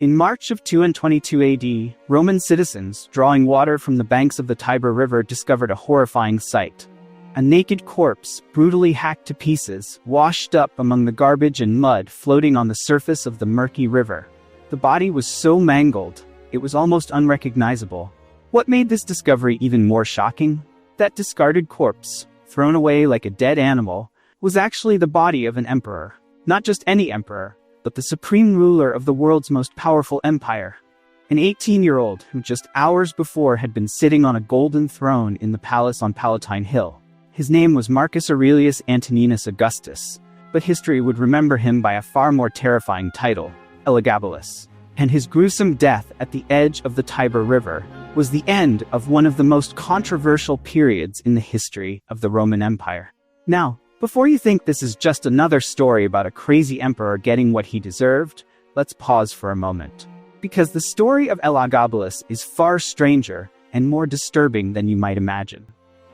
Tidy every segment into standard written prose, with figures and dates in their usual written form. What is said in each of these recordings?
In March of 222 AD, Roman citizens, drawing water from the banks of the Tiber River, discovered a horrifying sight. A naked corpse, brutally hacked to pieces, washed up among the garbage and mud floating on the surface of the murky river. The body was so mangled, it was almost unrecognizable. What made this discovery even more shocking? That discarded corpse, thrown away like a dead animal, was actually the body of an emperor. Not just any emperor, but the supreme ruler of the world's most powerful empire. An 18-year-old who just hours before had been sitting on a golden throne in the palace on Palatine Hill. His name was Marcus Aurelius Antoninus Augustus, but history would remember him by a far more terrifying title, Elagabalus. And his gruesome death at the edge of the Tiber River was the end of one of the most controversial periods in the history of the Roman Empire. Now, before you think this is just another story about a crazy emperor getting what he deserved, let's pause for a moment. Because the story of Elagabalus is far stranger and more disturbing than you might imagine.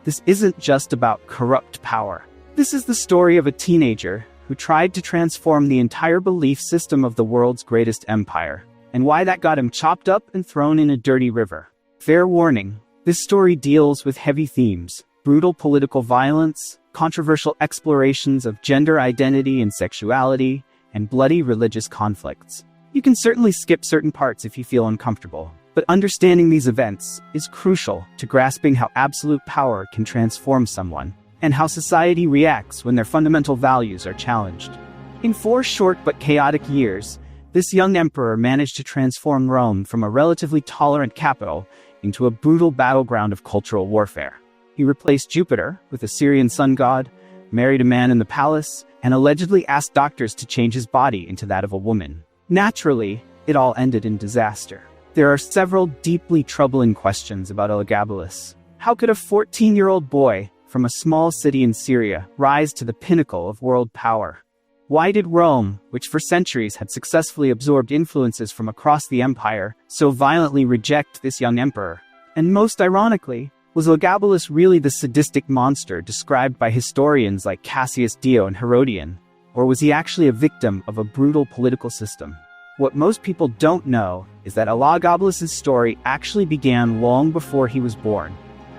This isn't just about corrupt power. This is the story of a teenager who tried to transform the entire belief system of the world's greatest empire, and why that got him chopped up and thrown in a dirty river. Fair warning, this story deals with heavy themes: brutal political violence, controversial explorations of gender identity and sexuality, and bloody religious conflicts. You can certainly skip certain parts if you feel uncomfortable, but understanding these events is crucial to grasping how absolute power can transform someone, and how society reacts when their fundamental values are challenged. In 4 short but chaotic years, this young emperor managed to transform Rome from a relatively tolerant capital into a brutal battleground of cultural warfare. He replaced Jupiter with a Syrian sun god, married a man in the palace, and allegedly asked doctors to change his body into that of a woman. Naturally, it all ended in disaster. There are several deeply troubling questions about Elagabalus. How could a 14-year-old boy from a small city in Syria rise to the pinnacle of world power? Why did Rome, which for centuries had successfully absorbed influences from across the empire, so violently reject this young emperor? And most ironically, was Elagabalus really the sadistic monster described by historians like Cassius Dio and Herodian? Or was he actually a victim of a brutal political system? What most people don't know is that Elagabalus' story actually began long before he was born,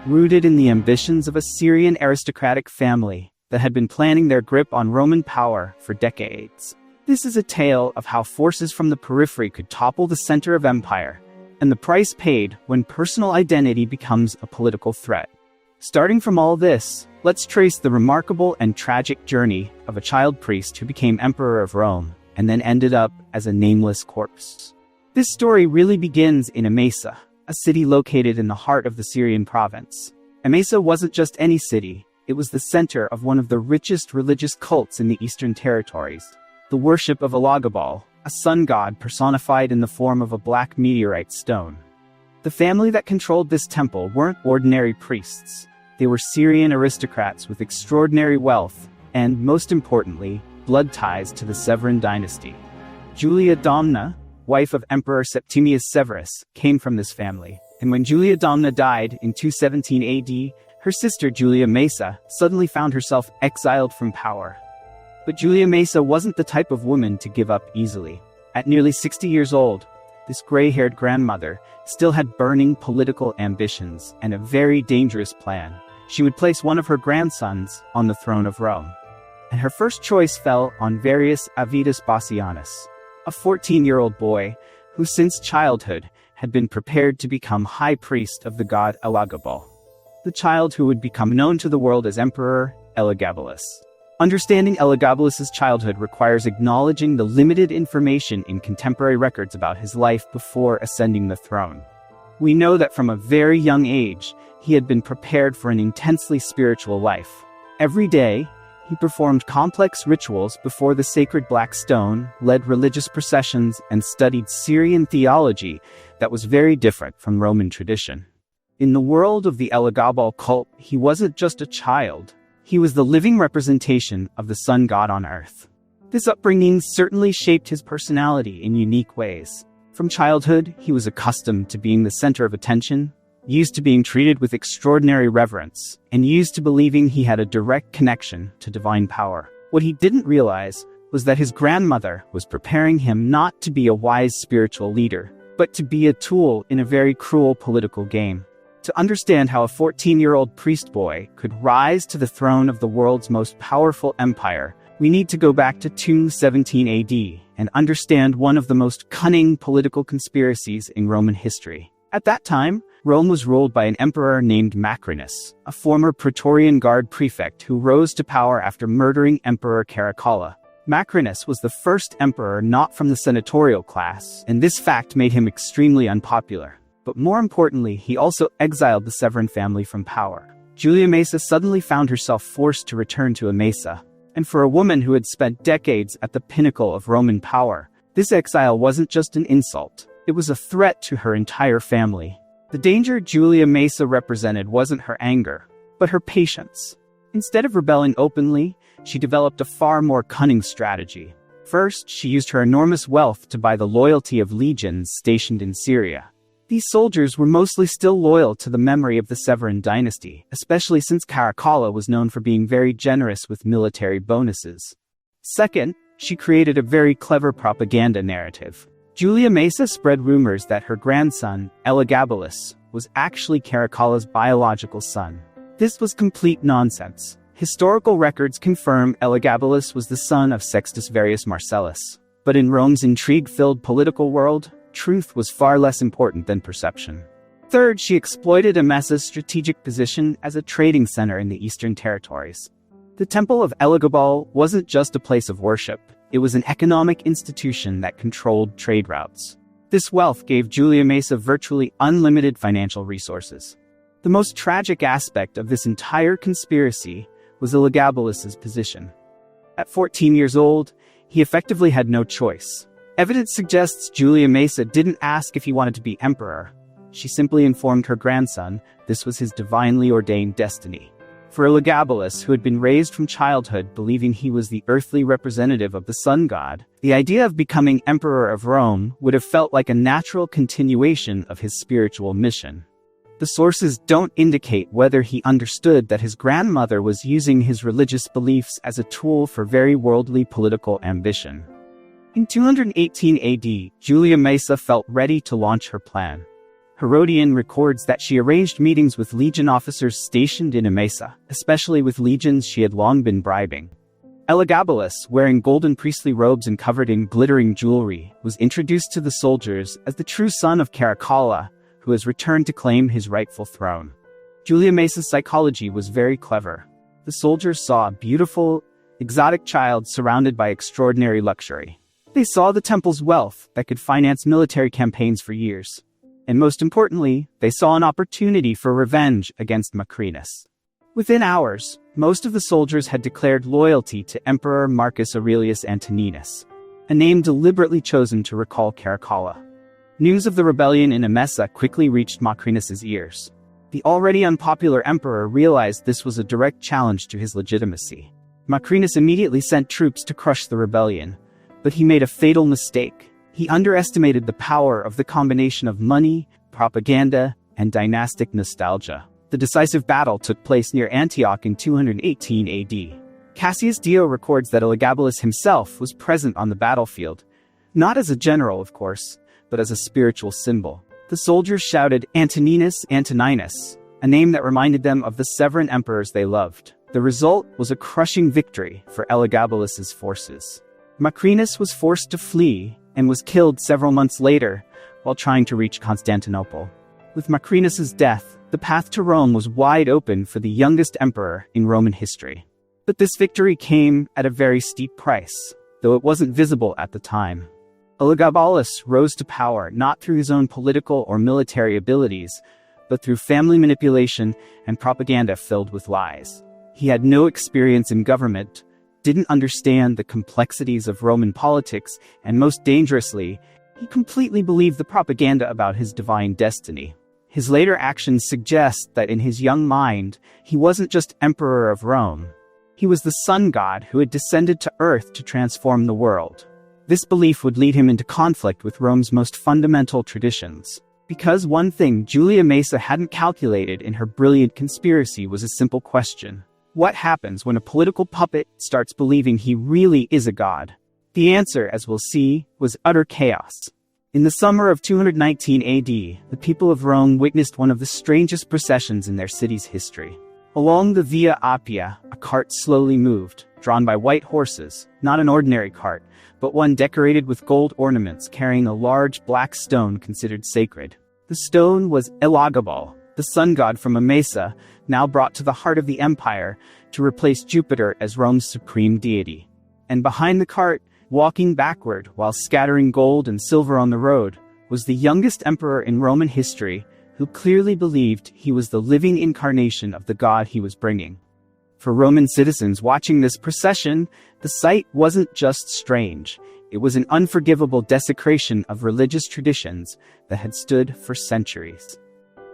rooted in the ambitions of a Syrian aristocratic family that had been planning their grip on Roman power for decades. This is a tale of how forces from the periphery could topple the center of empire, and the price paid when personal identity becomes a political threat. Starting from all this, let's trace the remarkable and tragic journey of a child priest who became emperor of Rome, and then ended up as a nameless corpse. This story really begins in Emesa, a city located in the heart of the Syrian province. Emesa wasn't just any city, it was the center of one of the richest religious cults in the Eastern Territories, the worship of Elagabalus, a sun god personified in the form of a black meteorite stone. The family that controlled this temple weren't ordinary priests. They were Syrian aristocrats with extraordinary wealth, and, most importantly, blood ties to the Severan dynasty. Julia Domna, wife of Emperor Septimius Severus, came from this family, and when Julia Domna died in 217 AD, her sister Julia Maesa suddenly found herself exiled from power. But Julia Maesa wasn't the type of woman to give up easily. At nearly 60 years old, this gray-haired grandmother still had burning political ambitions and a very dangerous plan. She would place one of her grandsons on the throne of Rome. And her first choice fell on Varius Avitus Bassianus, a 14-year-old boy who since childhood had been prepared to become high priest of the god Elagabalus, the child who would become known to the world as Emperor Elagabalus. Understanding Elagabalus' childhood requires acknowledging the limited information in contemporary records about his life before ascending the throne. We know that from a very young age, he had been prepared for an intensely spiritual life. Every day, he performed complex rituals before the sacred black stone, led religious processions, and studied Syrian theology that was very different from Roman tradition. In the world of the Elagabalus cult, he wasn't just a child. He was the living representation of the sun god on earth. This upbringing certainly shaped his personality in unique ways. From childhood, he was accustomed to being the center of attention, used to being treated with extraordinary reverence, and used to believing he had a direct connection to divine power. What he didn't realize was that his grandmother was preparing him not to be a wise spiritual leader, but to be a tool in a very cruel political game. To understand how a 14-year-old priest boy could rise to the throne of the world's most powerful empire, we need to go back to 217 AD and understand one of the most cunning political conspiracies in Roman history. At that time, Rome was ruled by an emperor named Macrinus, a former Praetorian Guard prefect who rose to power after murdering Emperor Caracalla. Macrinus was the first emperor not from the senatorial class, and this fact made him extremely unpopular. But more importantly, he also exiled the Severan family from power. Julia Maesa suddenly found herself forced to return to Emesa. And for a woman who had spent decades at the pinnacle of Roman power, this exile wasn't just an insult. It was a threat to her entire family. The danger Julia Maesa represented wasn't her anger, but her patience. Instead of rebelling openly, she developed a far more cunning strategy. First, she used her enormous wealth to buy the loyalty of legions stationed in Syria. These soldiers were mostly still loyal to the memory of the Severan dynasty, especially since Caracalla was known for being very generous with military bonuses. Second, she created a very clever propaganda narrative. Julia Maesa spread rumors that her grandson, Elagabalus, was actually Caracalla's biological son. This was complete nonsense. Historical records confirm Elagabalus was the son of Sextus Varius Marcellus. But in Rome's intrigue-filled political world, truth was far less important than perception. Third, she exploited Emesa's strategic position as a trading center in the eastern territories. The Temple of Elagabalus wasn't just a place of worship, it was an economic institution that controlled trade routes. This wealth gave Julia Maesa virtually unlimited financial resources. The most tragic aspect of this entire conspiracy was Elagabalus's position. At 14 years old, he effectively had no choice. Evidence suggests Julia Maesa didn't ask if he wanted to be emperor. She simply informed her grandson this was his divinely ordained destiny. For Elagabalus, who had been raised from childhood believing he was the earthly representative of the sun god, the idea of becoming emperor of Rome would have felt like a natural continuation of his spiritual mission. The sources don't indicate whether he understood that his grandmother was using his religious beliefs as a tool for very worldly political ambition. In 218 AD, Julia Maesa felt ready to launch her plan. Herodian records that she arranged meetings with legion officers stationed in Emesa, especially with legions she had long been bribing. Elagabalus, wearing golden priestly robes and covered in glittering jewelry, was introduced to the soldiers as the true son of Caracalla, who has returned to claim his rightful throne. Julia Maesa's psychology was very clever. The soldiers saw a beautiful, exotic child surrounded by extraordinary luxury. They saw the temple's wealth that could finance military campaigns for years. And most importantly, they saw an opportunity for revenge against Macrinus. Within hours, most of the soldiers had declared loyalty to Emperor Marcus Aurelius Antoninus, a name deliberately chosen to recall Caracalla. News of the rebellion in Emesa quickly reached Macrinus's ears. The already unpopular emperor realized this was a direct challenge to his legitimacy. Macrinus immediately sent troops to crush the rebellion, but he made a fatal mistake. He underestimated the power of the combination of money, propaganda, and dynastic nostalgia. The decisive battle took place near Antioch in 218 AD. Cassius Dio records that Elagabalus himself was present on the battlefield, not as a general, of course, but as a spiritual symbol. The soldiers shouted Antoninus, Antoninus, a name that reminded them of the Severan emperors they loved. The result was a crushing victory for Elagabalus's forces. Macrinus was forced to flee and was killed several months later while trying to reach Constantinople. With Macrinus's death, the path to Rome was wide open for the youngest emperor in Roman history. But this victory came at a very steep price, though it wasn't visible at the time. Elagabalus rose to power not through his own political or military abilities, but through family manipulation and propaganda filled with lies. He had no experience in government, didn't understand the complexities of Roman politics, and most dangerously, he completely believed the propaganda about his divine destiny. His later actions suggest that in his young mind, he wasn't just emperor of Rome. He was the sun god who had descended to earth to transform the world. This belief would lead him into conflict with Rome's most fundamental traditions. Because one thing Julia Maesa hadn't calculated in her brilliant conspiracy was a simple question. What happens when a political puppet starts believing he really is a god? The answer, as we'll see, was utter chaos. In the summer of 219 AD, the people of Rome witnessed one of the strangest processions in their city's history. Along the Via Appia, a cart slowly moved, drawn by white horses, not an ordinary cart, but one decorated with gold ornaments carrying a large black stone considered sacred. The stone was Elagabalus, the sun god from Emesa, now brought to the heart of the empire to replace Jupiter as Rome's supreme deity. And behind the cart, walking backward while scattering gold and silver on the road, was the youngest emperor in Roman history, who clearly believed he was the living incarnation of the god he was bringing. For Roman citizens watching this procession, the sight wasn't just strange, it was an unforgivable desecration of religious traditions that had stood for centuries.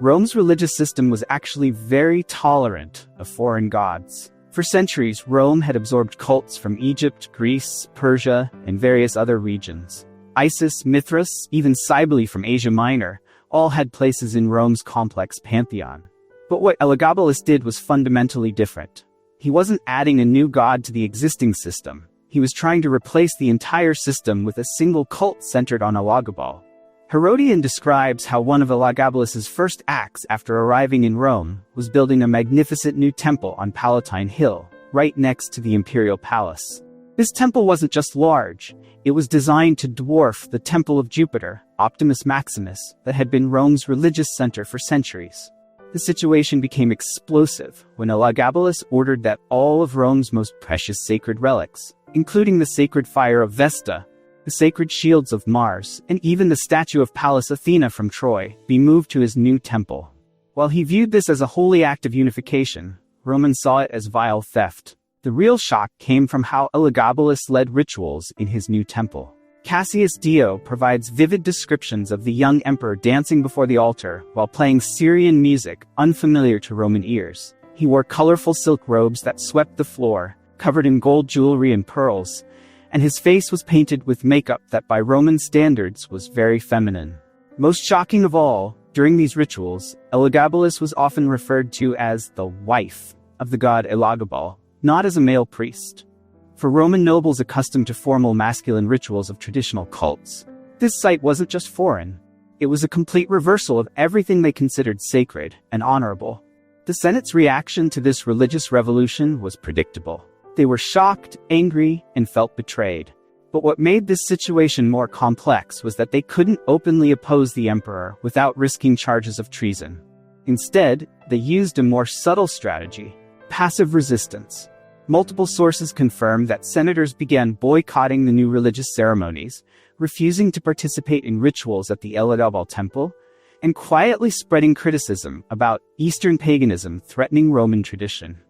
Rome's religious system was actually very tolerant of foreign gods. For centuries, Rome had absorbed cults from Egypt, Greece, Persia, and various other regions. Isis, Mithras, even Cybele from Asia Minor, all had places in Rome's complex pantheon. But what Elagabalus did was fundamentally different. He wasn't adding a new god to the existing system. He was trying to replace the entire system with a single cult centered on Elagabalus. Herodian describes how one of Elagabalus's first acts after arriving in Rome was building a magnificent new temple on Palatine Hill, right next to the imperial palace. This temple wasn't just large, it was designed to dwarf the Temple of Jupiter, Optimus Maximus, that had been Rome's religious center for centuries. The situation became explosive when Elagabalus ordered that all of Rome's most precious sacred relics, including the sacred fire of Vesta, the sacred shields of Mars, and even the statue of Pallas Athena from Troy, be moved to his new temple. While he viewed this as a holy act of unification, Romans saw it as vile theft. The real shock came from how Elagabalus led rituals in his new temple. Cassius Dio provides vivid descriptions of the young emperor dancing before the altar while playing Syrian music unfamiliar to Roman ears. He wore colorful silk robes that swept the floor, covered in gold jewelry and pearls, and his face was painted with makeup that by Roman standards was very feminine. Most shocking of all, during these rituals, Elagabalus was often referred to as the wife of the god Elagabalus, not as a male priest. For Roman nobles accustomed to formal masculine rituals of traditional cults, this sight wasn't just foreign. It was a complete reversal of everything they considered sacred and honorable. The Senate's reaction to this religious revolution was predictable. They were shocked, angry, and felt betrayed. But what made this situation more complex was that they couldn't openly oppose the emperor without risking charges of treason. Instead, they used a more subtle strategy: passive resistance. Multiple sources confirm that senators began boycotting the new religious ceremonies, refusing to participate in rituals at the Elagabalus temple, and quietly spreading criticism about Eastern paganism threatening Roman tradition.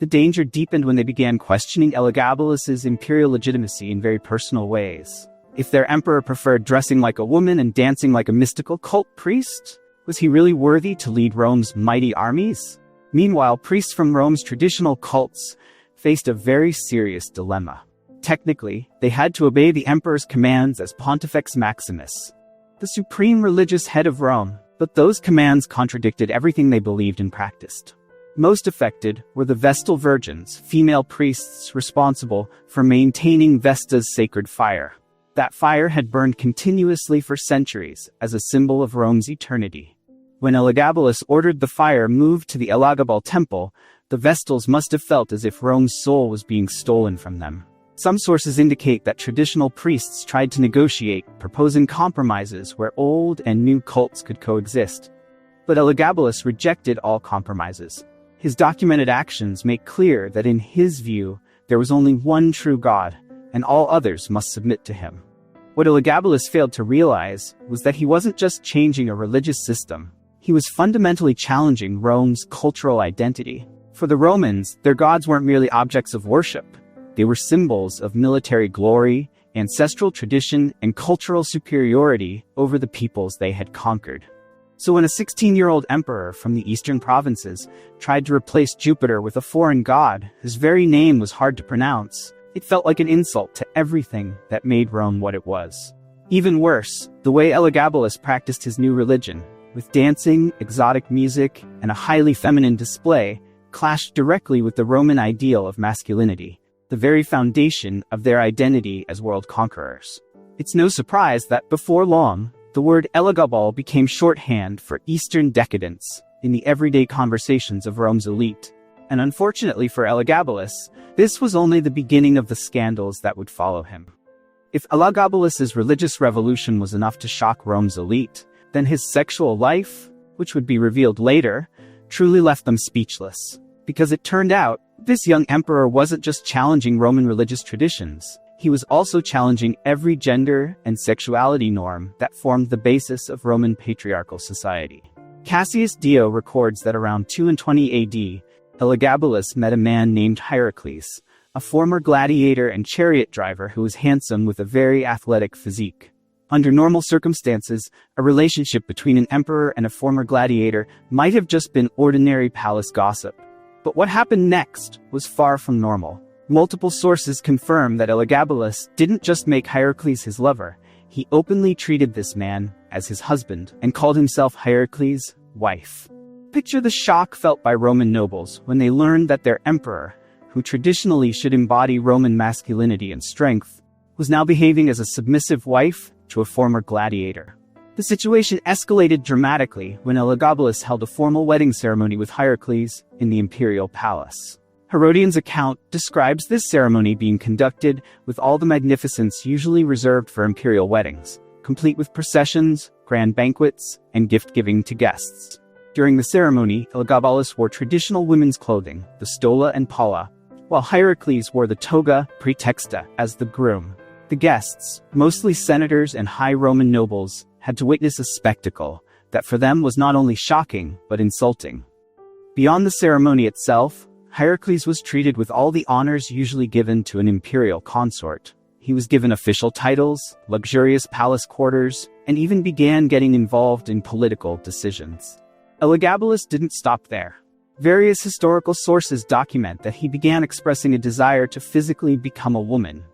The danger deepened when they began questioning Elagabalus's imperial legitimacy in very personal ways. If their emperor preferred dressing like a woman and dancing like a mystical cult priest, was he really worthy to lead Rome's mighty armies? Meanwhile, priests from Rome's traditional cults faced a very serious dilemma. Technically, they had to obey the emperor's commands as Pontifex Maximus, the supreme religious head of Rome, but those commands contradicted everything they believed and practiced. Most affected were the Vestal virgins, female priests responsible for maintaining Vesta's sacred fire. That fire had burned continuously for centuries as a symbol of Rome's eternity. When Elagabalus ordered the fire moved to the Elagabalus temple, the Vestals must have felt as if Rome's soul was being stolen from them. Some sources indicate that traditional priests tried to negotiate, proposing compromises where old and new cults could coexist. But Elagabalus rejected all compromises. His documented actions make clear that in his view, there was only one true God, and all others must submit to him. What Elagabalus failed to realize was that he wasn't just changing a religious system, he was fundamentally challenging Rome's cultural identity. For the Romans, their gods weren't merely objects of worship. They were symbols of military glory, ancestral tradition, and cultural superiority over the peoples they had conquered. So when a 16-year-old emperor from the eastern provinces tried to replace Jupiter with a foreign god whose very name was hard to pronounce, it felt like an insult to everything that made Rome what it was. Even worse, the way Elagabalus practiced his new religion, with dancing, exotic music, and a highly feminine display, clashed directly with the Roman ideal of masculinity. the very foundation of their identity as world conquerors. It's no surprise that before long, the word Elagabalus became shorthand for Eastern decadence in the everyday conversations of Rome's elite. And unfortunately for Elagabalus, this was only the beginning of the scandals that would follow him. If Elagabalus's religious revolution was enough to shock Rome's elite, then his sexual life, which would be revealed later, truly left them speechless. Because it turned out, this young emperor wasn't just challenging Roman religious traditions, he was also challenging every gender and sexuality norm that formed the basis of Roman patriarchal society. Cassius Dio records that around 220 AD, Elagabalus met a man named Hierocles, a former gladiator and chariot driver who was handsome with a very athletic physique. Under normal circumstances, a relationship between an emperor and a former gladiator might have just been ordinary palace gossip. But what happened next was far from normal. Multiple sources confirm that Elagabalus didn't just make Hierocles his lover, he openly treated this man as his husband and called himself Hierocles' wife. Picture the shock felt by Roman nobles when they learned that their emperor, who traditionally should embody Roman masculinity and strength, was now behaving as a submissive wife to a former gladiator. The situation escalated dramatically when Elagabalus held a formal wedding ceremony with Hierocles in the imperial palace. Herodian's account describes this ceremony being conducted with all the magnificence usually reserved for imperial weddings, complete with processions, grand banquets, and gift-giving to guests. During the ceremony, Elagabalus wore traditional women's clothing, the stola and palla, while Hierocles wore the toga praetexta as the groom. The guests, mostly senators and high Roman nobles, had to witness a spectacle that for them was not only shocking, but insulting. Beyond the ceremony itself, Hierocles was treated with all the honors usually given to an imperial consort. He was given official titles, luxurious palace quarters, and even began getting involved in political decisions. Elagabalus didn't stop there. Various historical sources document that he began expressing a desire to physically become a woman.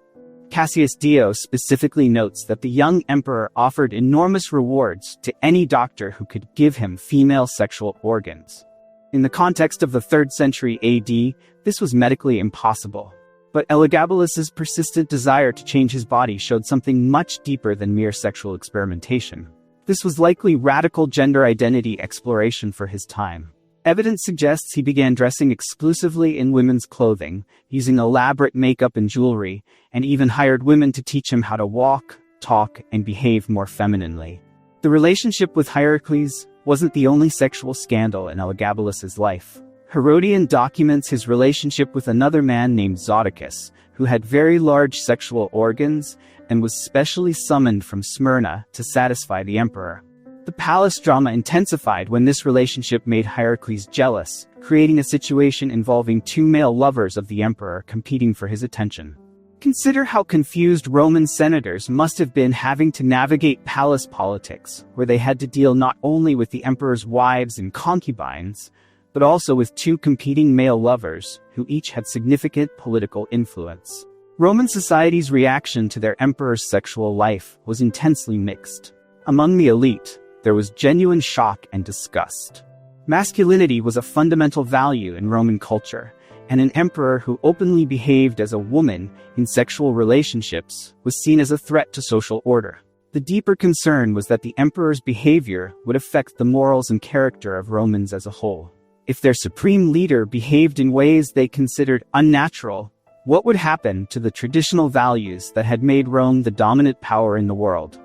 Cassius Dio specifically notes that the young emperor offered enormous rewards to any doctor who could give him female sexual organs. In the context of the 3rd century AD, this was medically impossible. But Elagabalus's persistent desire to change his body showed something much deeper than mere sexual experimentation. This was likely radical gender identity exploration for his time. Evidence suggests he began dressing exclusively in women's clothing, using elaborate makeup and jewelry, and even hired women to teach him how to walk, talk, and behave more femininely. The relationship with Hierocles wasn't the only sexual scandal in Elagabalus's life. Herodian documents his relationship with another man named Zodicus, who had very large sexual organs and was specially summoned from Smyrna to satisfy the emperor. The palace drama intensified when this relationship made Hierocles jealous, creating a situation involving two male lovers of the emperor competing for his attention. Consider how confused Roman senators must have been having to navigate palace politics, where they had to deal not only with the emperor's wives and concubines, but also with two competing male lovers, who each had significant political influence. Roman society's reaction to their emperor's sexual life was intensely mixed. Among the elite, there was genuine shock and disgust. Masculinity was a fundamental value in Roman culture, and an emperor who openly behaved as a woman in sexual relationships was seen as a threat to social order. The deeper concern was that the emperor's behavior would affect the morals and character of Romans as a whole. If their supreme leader behaved in ways they considered unnatural, what would happen to the traditional values that had made Rome the dominant power in the world?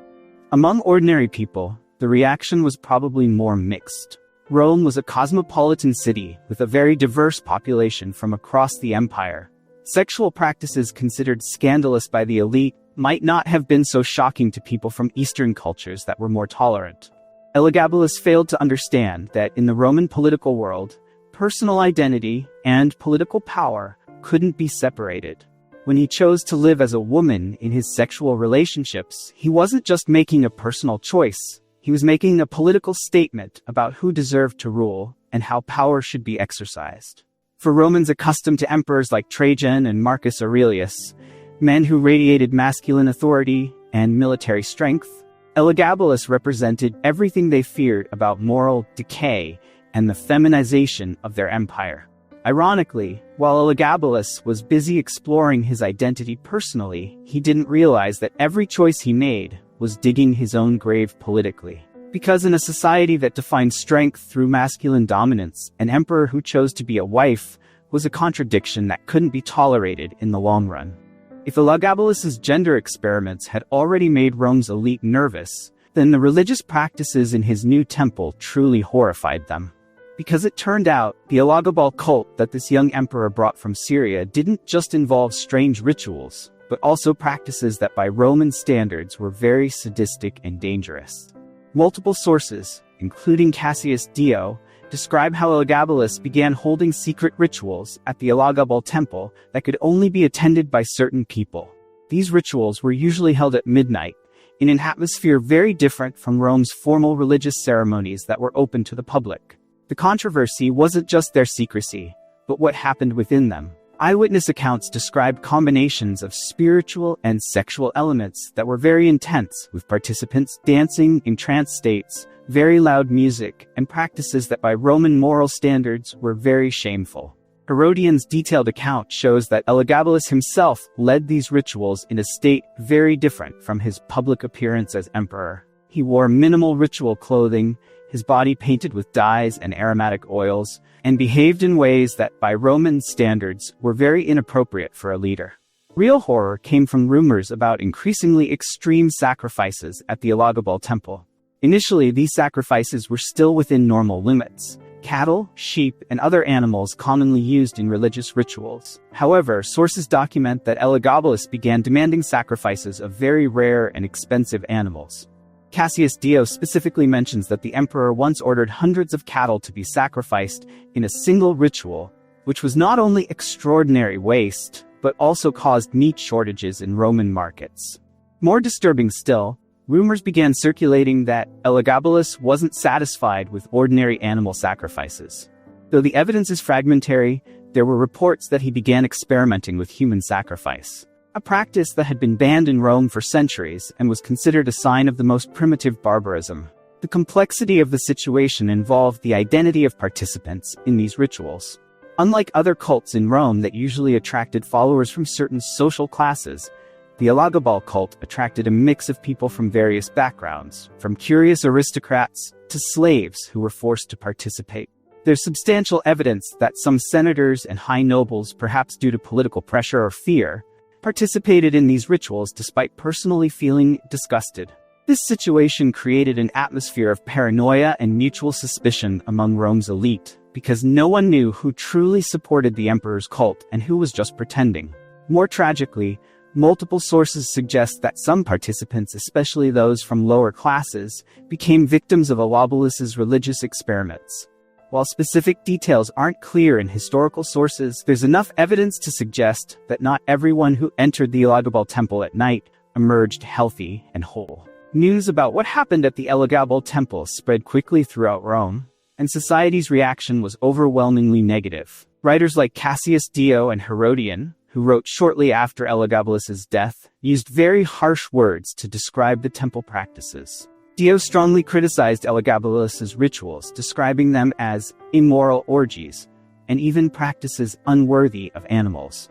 Among ordinary people, the reaction was probably more mixed. Rome was a cosmopolitan city with a very diverse population from across the empire. Sexual practices considered scandalous by the elite might not have been so shocking to people from Eastern cultures that were more tolerant. Elagabalus failed to understand that in the Roman political world, personal identity and political power couldn't be separated. When he chose to live as a woman in his sexual relationships, he wasn't just making a personal choice. He was making a political statement about who deserved to rule and how power should be exercised. For Romans accustomed to emperors like Trajan and Marcus Aurelius, men who radiated masculine authority and military strength, Elagabalus represented everything they feared about moral decay and the feminization of their empire. Ironically, while Elagabalus was busy exploring his identity personally, he didn't realize that every choice he made was digging his own grave politically. Because in a society that defined strength through masculine dominance, an emperor who chose to be a wife was a contradiction that couldn't be tolerated in the long run. If Elagabalus's gender experiments had already made Rome's elite nervous, then the religious practices in his new temple truly horrified them. Because it turned out, the Elagabalus cult that this young emperor brought from Syria didn't just involve strange rituals, but also practices that by Roman standards were very sadistic and dangerous. Multiple sources, including Cassius Dio, describe how Elagabalus began holding secret rituals at the Elagabalus temple that could only be attended by certain people. These rituals were usually held at midnight, in an atmosphere very different from Rome's formal religious ceremonies that were open to the public. The controversy wasn't just their secrecy, but what happened within them. Eyewitness accounts describe combinations of spiritual and sexual elements that were very intense, with participants dancing in trance states, very loud music, and practices that by Roman moral standards were very shameful. Herodian's detailed account shows that Elagabalus himself led these rituals in a state very different from his public appearance as emperor. He wore minimal ritual clothing, his body painted with dyes and aromatic oils, and behaved in ways that by Roman standards were very inappropriate for a leader. Real horror came from rumors about increasingly extreme sacrifices at the Elagabalus temple. Initially, these sacrifices were still within normal limits: cattle, sheep, and other animals commonly used in religious rituals. However, sources document that Elagabalus began demanding sacrifices of very rare and expensive animals. Cassius Dio specifically mentions that the emperor once ordered hundreds of cattle to be sacrificed in a single ritual, which was not only extraordinary waste, but also caused meat shortages in Roman markets. More disturbing still, rumors began circulating that Elagabalus wasn't satisfied with ordinary animal sacrifices. Though the evidence is fragmentary, there were reports that he began experimenting with human sacrifice, a practice that had been banned in Rome for centuries and was considered a sign of the most primitive barbarism. The complexity of the situation involved the identity of participants in these rituals. Unlike other cults in Rome that usually attracted followers from certain social classes, the Elagabalus cult attracted a mix of people from various backgrounds, from curious aristocrats to slaves who were forced to participate. There's substantial evidence that some senators and high nobles, perhaps due to political pressure or fear, participated in these rituals despite personally feeling disgusted. This situation created an atmosphere of paranoia and mutual suspicion among Rome's elite, because no one knew who truly supported the emperor's cult and who was just pretending. More tragically, multiple sources suggest that some participants, especially those from lower classes, became victims of Elagabalus's religious experiments. While specific details aren't clear in historical sources, there's enough evidence to suggest that not everyone who entered the Elagabalus temple at night emerged healthy and whole. News about what happened at the Elagabalus temple spread quickly throughout Rome, and society's reaction was overwhelmingly negative. Writers like Cassius Dio and Herodian, who wrote shortly after Elagabalus's death, used very harsh words to describe the temple practices. Dio strongly criticized Elagabalus's rituals, describing them as immoral orgies, and even practices unworthy of animals.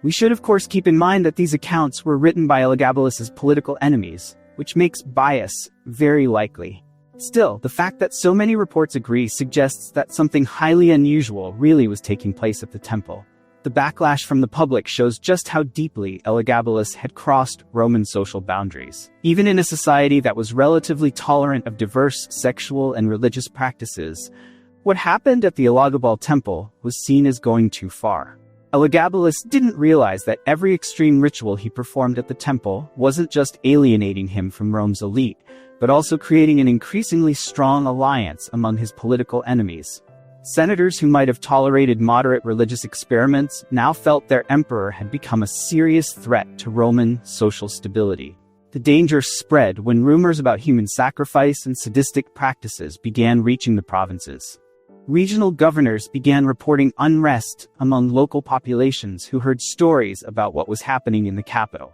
We should of course keep in mind that these accounts were written by Elagabalus's political enemies, which makes bias very likely. Still, the fact that so many reports agree suggests that something highly unusual really was taking place at the temple. The backlash from the public shows just how deeply Elagabalus had crossed Roman social boundaries. Even in a society that was relatively tolerant of diverse sexual and religious practices, what happened at the Elagabalus temple was seen as going too far. Elagabalus didn't realize that every extreme ritual he performed at the temple wasn't just alienating him from Rome's elite, but also creating an increasingly strong alliance among his political enemies. Senators who might have tolerated moderate religious experiments now felt their emperor had become a serious threat to Roman social stability. The danger spread when rumors about human sacrifice and sadistic practices began reaching the provinces. Regional governors began reporting unrest among local populations who heard stories about what was happening in the capital.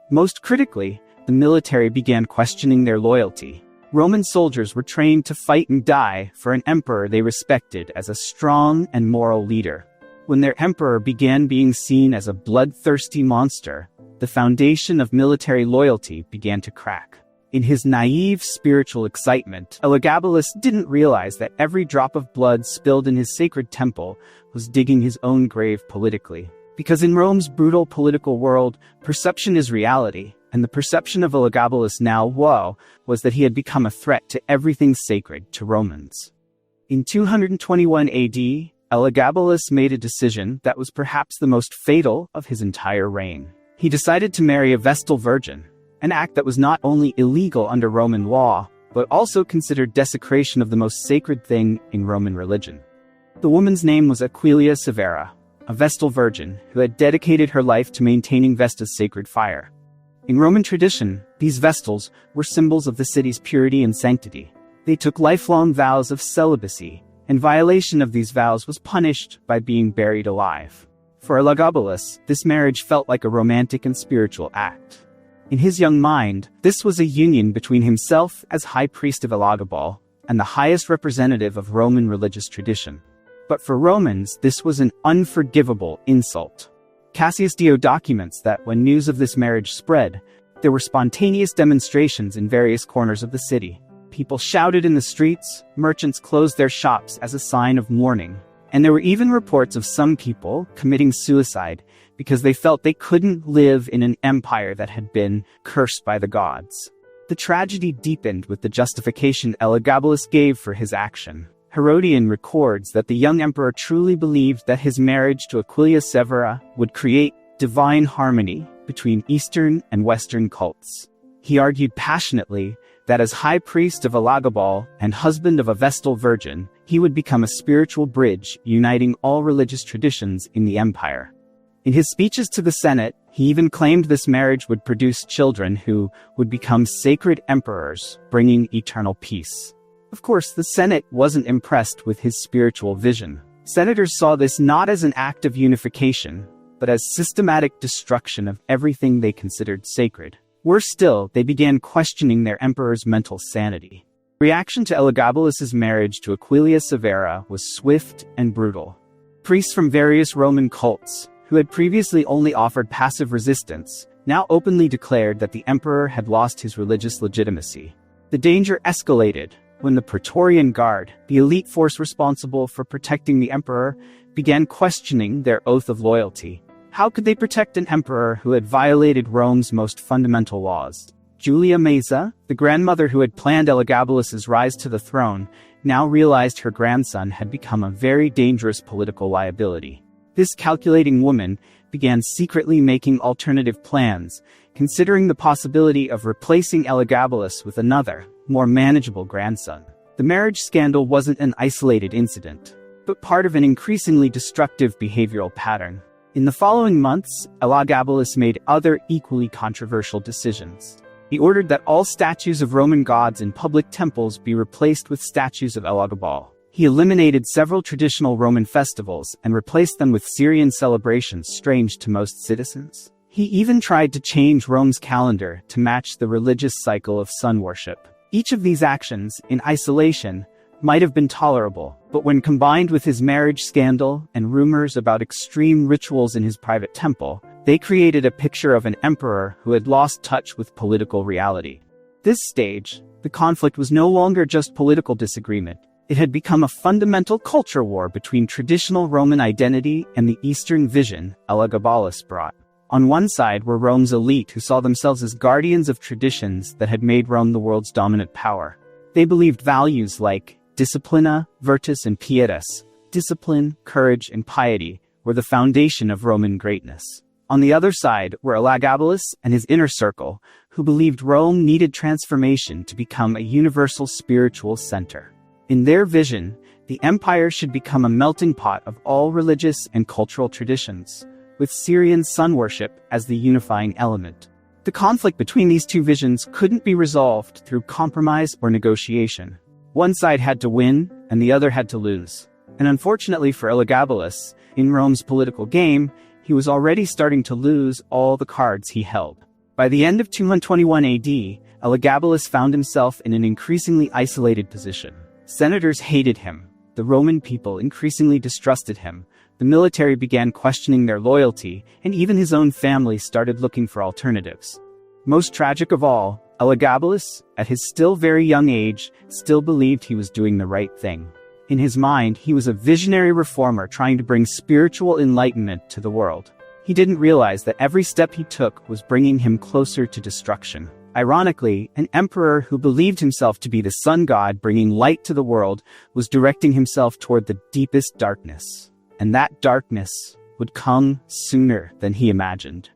Most critically, the military began questioning their loyalty. Roman soldiers were trained to fight and die for an emperor they respected as a strong and moral leader. When their emperor began being seen as a bloodthirsty monster, the foundation of military loyalty began to crack. In his naive spiritual excitement, Elagabalus didn't realize that every drop of blood spilled in his sacred temple was digging his own grave politically. Because in Rome's brutal political world, perception is reality, and the perception of Elagabalus now was that he had become a threat to everything sacred to Romans. In 221 AD, Elagabalus made a decision that was perhaps the most fatal of his entire reign. He decided to marry a Vestal virgin, an act that was not only illegal under Roman law, but also considered desecration of the most sacred thing in Roman religion. The woman's name was Aquilia Severa, a Vestal virgin who had dedicated her life to maintaining Vesta's sacred fire. In Roman tradition, these Vestals were symbols of the city's purity and sanctity. They took lifelong vows of celibacy, and violation of these vows was punished by being buried alive. For Elagabalus, this marriage felt like a romantic and spiritual act. In his young mind, this was a union between himself as high priest of Elagabal and the highest representative of Roman religious tradition. But for Romans, this was an unforgivable insult. Cassius Dio documents that when news of this marriage spread, there were spontaneous demonstrations in various corners of the city. People shouted in the streets, merchants closed their shops as a sign of mourning, and there were even reports of some people committing suicide because they felt they couldn't live in an empire that had been cursed by the gods. The tragedy deepened with the justification Elagabalus gave for his action. Herodian records that the young emperor truly believed that his marriage to Aquilia Severa would create divine harmony between Eastern and Western cults. He argued passionately that as high priest of Elagabal and husband of a Vestal virgin, he would become a spiritual bridge uniting all religious traditions in the empire. In his speeches to the Senate, he even claimed this marriage would produce children who would become sacred emperors, bringing eternal peace. Of course, the Senate wasn't impressed with his spiritual vision. Senators saw this not as an act of unification, but as systematic destruction of everything they considered sacred. Worse still, they began questioning their emperor's mental sanity. Reaction to Elagabalus's marriage to Aquilia Severa was swift and brutal. Priests from various Roman cults, who had previously only offered passive resistance, now openly declared that the emperor had lost his religious legitimacy. The danger escalated when the Praetorian Guard, the elite force responsible for protecting the emperor, began questioning their oath of loyalty. How could they protect an emperor who had violated Rome's most fundamental laws? Julia Maesa, the grandmother who had planned Elagabalus's rise to the throne, now realized her grandson had become a very dangerous political liability. This calculating woman began secretly making alternative plans, considering the possibility of replacing Elagabalus with another, more manageable grandson. The marriage scandal wasn't an isolated incident, but part of an increasingly destructive behavioral pattern. In the following months, Elagabalus made other equally controversial decisions. He ordered that all statues of Roman gods in public temples be replaced with statues of Elagabal. He eliminated several traditional Roman festivals and replaced them with Syrian celebrations strange to most citizens. He even tried to change Rome's calendar to match the religious cycle of sun worship. Each of these actions, in isolation, might have been tolerable, but when combined with his marriage scandal and rumors about extreme rituals in his private temple, they created a picture of an emperor who had lost touch with political reality. This stage, the conflict was no longer just political disagreement. It had become a fundamental culture war between traditional Roman identity and the Eastern vision Elagabalus brought. On one side were Rome's elite who saw themselves as guardians of traditions that had made Rome the world's dominant power. They believed values like disciplina, virtus, and pietas, discipline, courage, and piety, were the foundation of Roman greatness. On the other side were Elagabalus and his inner circle, who believed Rome needed transformation to become a universal spiritual center. In their vision, the empire should become a melting pot of all religious and cultural traditions, with Syrian sun worship as the unifying element. The conflict between these two visions couldn't be resolved through compromise or negotiation. One side had to win, and the other had to lose. And unfortunately for Elagabalus, in Rome's political game, he was already starting to lose all the cards he held. By the end of 221 AD, Elagabalus found himself in an increasingly isolated position. Senators hated him, the Roman people increasingly distrusted him, The military began questioning their loyalty, and even his own family started looking for alternatives. Most tragic of all, Elagabalus, at his still very young age, still believed he was doing the right thing. In his mind, he was a visionary reformer trying to bring spiritual enlightenment to the world. He didn't realize that every step he took was bringing him closer to destruction. Ironically, an emperor who believed himself to be the sun god bringing light to the world was directing himself toward the deepest darkness. And that darkness would come sooner than he imagined.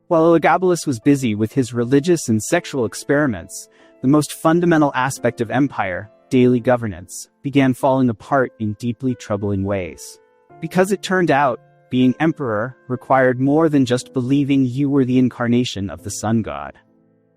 While Elagabalus was busy with his religious and sexual experiments, the most fundamental aspect of empire, daily governance, began falling apart in deeply troubling ways. Because it turned out, being emperor required more than just believing you were the incarnation of the sun god.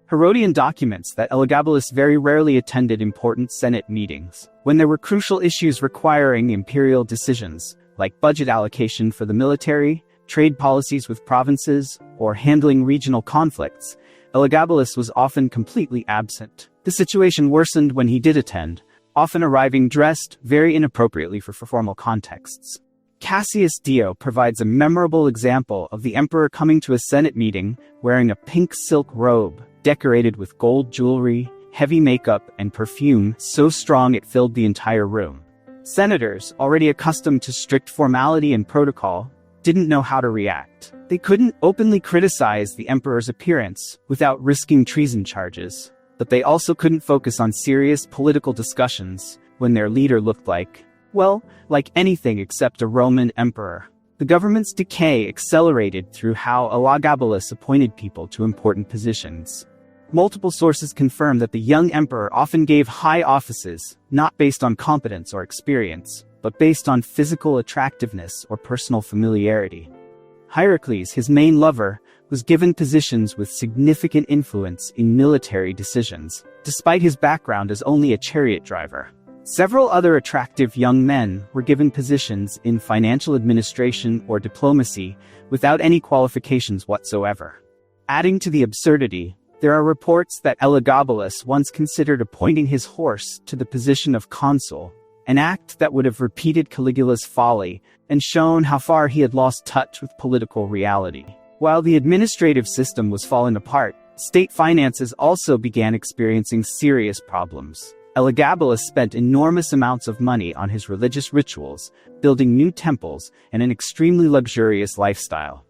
Herodian documents that Elagabalus very rarely attended important Senate meetings. When there were crucial issues requiring imperial decisions, like budget allocation for the military, trade policies with provinces, or handling regional conflicts, Elagabalus was often completely absent. The situation worsened when he did attend, often arriving dressed very inappropriately for formal contexts. Cassius Dio provides a memorable example of the emperor coming to a Senate meeting wearing a pink silk robe, decorated with gold jewelry, heavy makeup, and perfume so strong it filled the entire room. Senators, already accustomed to strict formality and protocol, didn't know how to react. They couldn't openly criticize the emperor's appearance without risking treason charges, but they also couldn't focus on serious political discussions when their leader looked like anything except a Roman emperor. The government's decay accelerated through how Elagabalus appointed people to important positions. Multiple sources confirm that the young emperor often gave high offices, not based on competence or experience, but based on physical attractiveness or personal familiarity. Hierocles, his main lover, was given positions with significant influence in military decisions, despite his background as only a chariot driver. Several other attractive young men were given positions in financial administration or diplomacy without any qualifications whatsoever. Adding to the absurdity, there are reports that Elagabalus once considered appointing his horse to the position of consul, an act that would have repeated Caligula's folly and shown how far he had lost touch with political reality. While the administrative system was falling apart, state finances also began experiencing serious problems. Elagabalus spent enormous amounts of money on his religious rituals, building new temples, and an extremely luxurious lifestyle.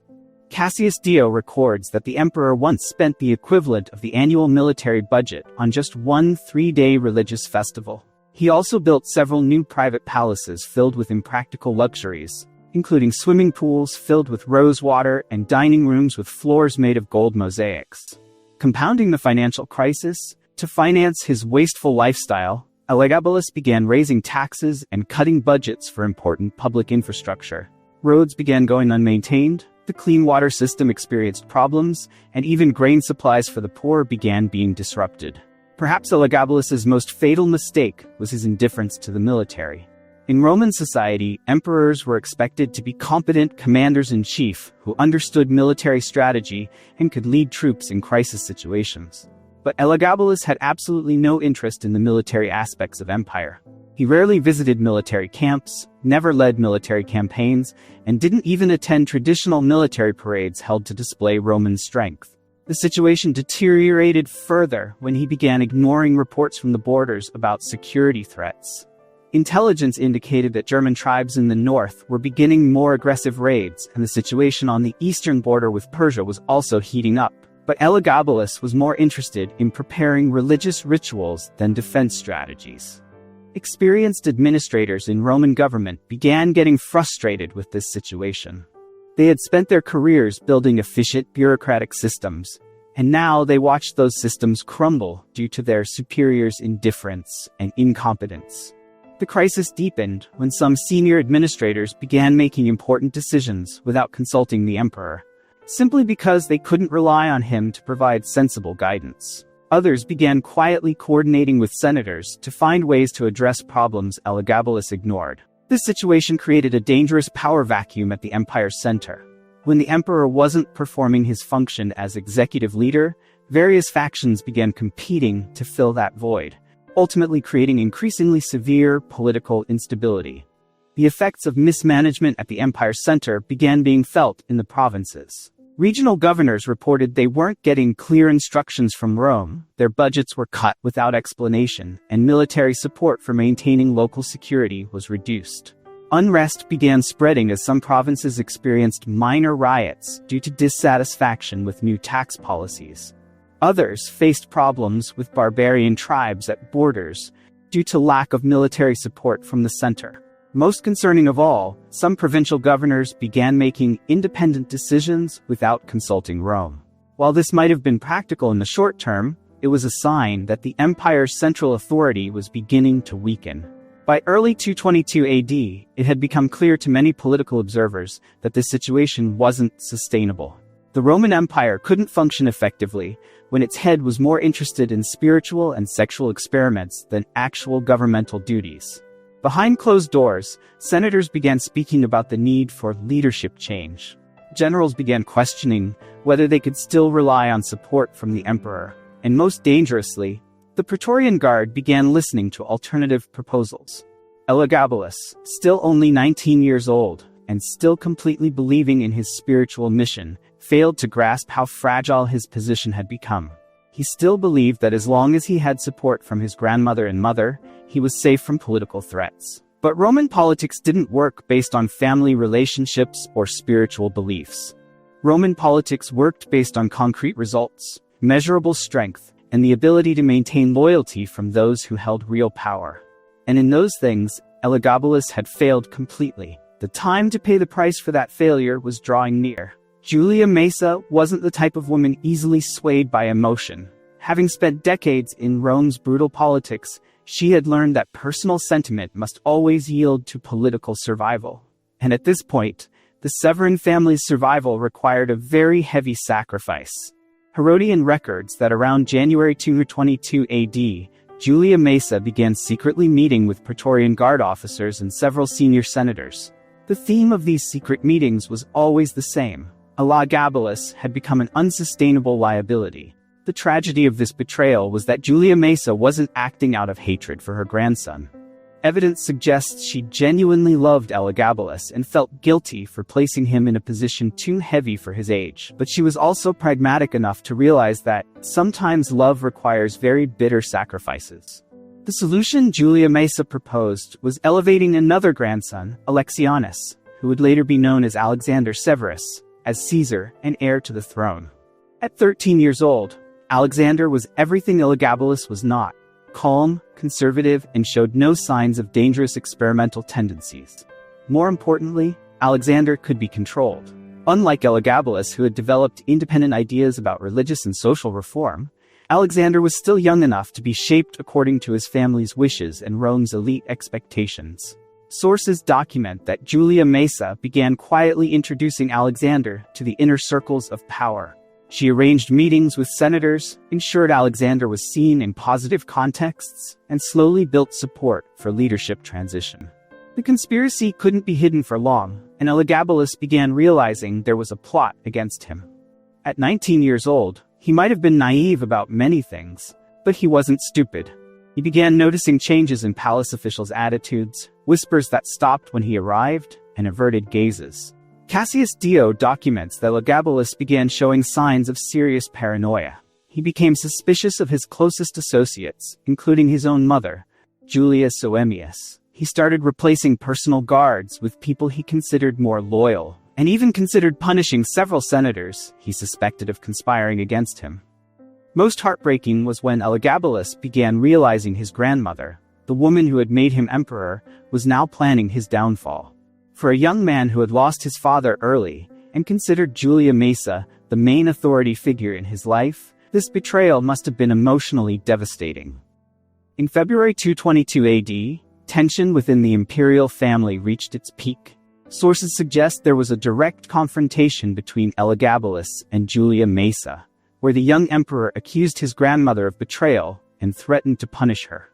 Cassius Dio records that the emperor once spent the equivalent of the annual military budget on just one 3-day religious festival. He also built several new private palaces filled with impractical luxuries, including swimming pools filled with rose water and dining rooms with floors made of gold mosaics. Compounding the financial crisis, to finance his wasteful lifestyle, Elagabalus began raising taxes and cutting budgets for important public infrastructure. Roads began going unmaintained, the clean water system experienced problems, and even grain supplies for the poor began being disrupted. Perhaps Elagabalus's most fatal mistake was his indifference to the military. In Roman society, emperors were expected to be competent commanders-in-chief who understood military strategy and could lead troops in crisis situations. But Elagabalus had absolutely no interest in the military aspects of empire. He rarely visited military camps, never led military campaigns, and didn't even attend traditional military parades held to display Roman strength. The situation deteriorated further when he began ignoring reports from the borders about security threats. Intelligence indicated that German tribes in the north were beginning more aggressive raids, and the situation on the eastern border with Persia was also heating up. But Elagabalus was more interested in preparing religious rituals than defense strategies. Experienced administrators in Roman government began getting frustrated with this situation. They had spent their careers building efficient bureaucratic systems, and now they watched those systems crumble due to their superiors' indifference and incompetence. The crisis deepened when some senior administrators began making important decisions without consulting the emperor, simply because they couldn't rely on him to provide sensible guidance. Others began quietly coordinating with senators to find ways to address problems Elagabalus ignored. This situation created a dangerous power vacuum at the empire's center. When the emperor wasn't performing his function as executive leader, various factions began competing to fill that void, ultimately creating increasingly severe political instability. The effects of mismanagement at the empire's center began being felt in the provinces. Regional governors reported they weren't getting clear instructions from Rome, their budgets were cut without explanation, and military support for maintaining local security was reduced. Unrest began spreading as some provinces experienced minor riots due to dissatisfaction with new tax policies. Others faced problems with barbarian tribes at borders due to lack of military support from the center. Most concerning of all, some provincial governors began making independent decisions without consulting Rome. While this might have been practical in the short term, it was a sign that the empire's central authority was beginning to weaken. By early 222 AD, it had become clear to many political observers that this situation wasn't sustainable. The Roman Empire couldn't function effectively when its head was more interested in spiritual and sexual experiments than actual governmental duties. Behind closed doors, senators began speaking about the need for leadership change. Generals began questioning whether they could still rely on support from the emperor. And most dangerously, the Praetorian Guard began listening to alternative proposals. Elagabalus, still only 19 years old, and still completely believing in his spiritual mission, failed to grasp how fragile his position had become. He still believed that as long as he had support from his grandmother and mother, he was safe from political threats. But Roman politics didn't work based on family relationships or spiritual beliefs. Roman politics worked based on concrete results, measurable strength, and the ability to maintain loyalty from those who held real power. And in those things, Elagabalus had failed completely. The time to pay the price for that failure was drawing near. Julia Maesa wasn't the type of woman easily swayed by emotion. Having spent decades in Rome's brutal politics, she had learned that personal sentiment must always yield to political survival. And at this point, the Severan family's survival required a very heavy sacrifice. Herodian records that around January 222 AD, Julia Maesa began secretly meeting with Praetorian Guard officers and several senior senators. The theme of these secret meetings was always the same. Elagabalus had become an unsustainable liability. The tragedy of this betrayal was that Julia Maesa wasn't acting out of hatred for her grandson. Evidence suggests she genuinely loved Elagabalus and felt guilty for placing him in a position too heavy for his age. But she was also pragmatic enough to realize that sometimes love requires very bitter sacrifices. The solution Julia Maesa proposed was elevating another grandson, Alexianus, who would later be known as Alexander Severus, as Caesar and heir to the throne. At 13 years old, Alexander was everything Elagabalus was not: calm, conservative, and showed no signs of dangerous experimental tendencies. More importantly, Alexander could be controlled. Unlike Elagabalus, who had developed independent ideas about religious and social reform, Alexander was still young enough to be shaped according to his family's wishes and Rome's elite expectations. Sources document that Julia Maesa began quietly introducing Alexander to the inner circles of power. She arranged meetings with senators, ensured Alexander was seen in positive contexts, and slowly built support for leadership transition. The conspiracy couldn't be hidden for long, and Elagabalus began realizing there was a plot against him. At 19 years old, he might have been naive about many things, but he wasn't stupid. He began noticing changes in palace officials' attitudes, whispers that stopped when he arrived, and averted gazes. Cassius Dio documents that Elagabalus began showing signs of serious paranoia. He became suspicious of his closest associates, including his own mother, Julia Soemius. He started replacing personal guards with people he considered more loyal, and even considered punishing several senators he suspected of conspiring against him. Most heartbreaking was when Elagabalus began realizing his grandmother, the woman who had made him emperor, was now planning his downfall. For a young man who had lost his father early, and considered Julia Maesa the main authority figure in his life, this betrayal must have been emotionally devastating. In February 222 AD, tension within the imperial family reached its peak. Sources suggest there was a direct confrontation between Elagabalus and Julia Maesa, where the young emperor accused his grandmother of betrayal and threatened to punish her.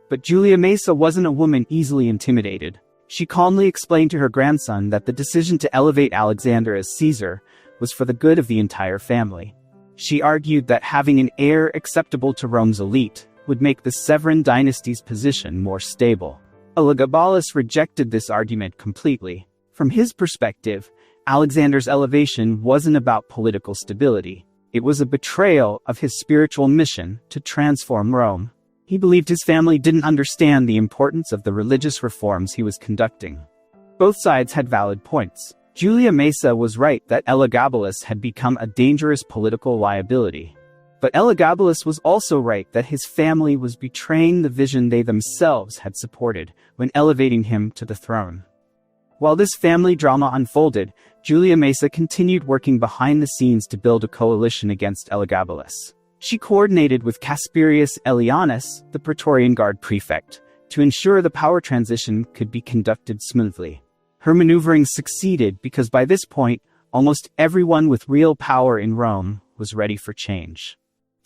But Julia Maesa wasn't a woman easily intimidated. She calmly explained to her grandson that the decision to elevate Alexander as Caesar was for the good of the entire family. She argued that having an heir acceptable to Rome's elite would make the Severan dynasty's position more stable. Elagabalus rejected this argument completely. From his perspective, Alexander's elevation wasn't about political stability. It was a betrayal of his spiritual mission to transform Rome. He believed his family didn't understand the importance of the religious reforms he was conducting. Both sides had valid points. Julia Maesa was right that Elagabalus had become a dangerous political liability. But Elagabalus was also right that his family was betraying the vision they themselves had supported when elevating him to the throne. While this family drama unfolded, Julia Maesa continued working behind the scenes to build a coalition against Elagabalus. She coordinated with Casperius Aelianus, the Praetorian Guard prefect, to ensure the power transition could be conducted smoothly. Her maneuvering succeeded because by this point, almost everyone with real power in Rome was ready for change.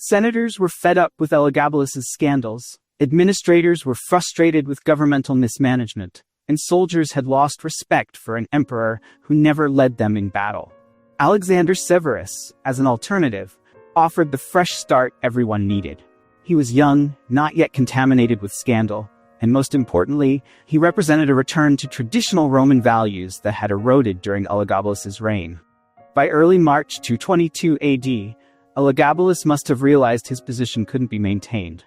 Senators were fed up with Elagabalus's scandals, administrators were frustrated with governmental mismanagement, and soldiers had lost respect for an emperor who never led them in battle. Alexander Severus, as an alternative, offered the fresh start everyone needed. He was young, not yet contaminated with scandal, and most importantly, he represented a return to traditional Roman values that had eroded during Elagabalus's reign. By early March 222 AD, Elagabalus must have realized his position couldn't be maintained.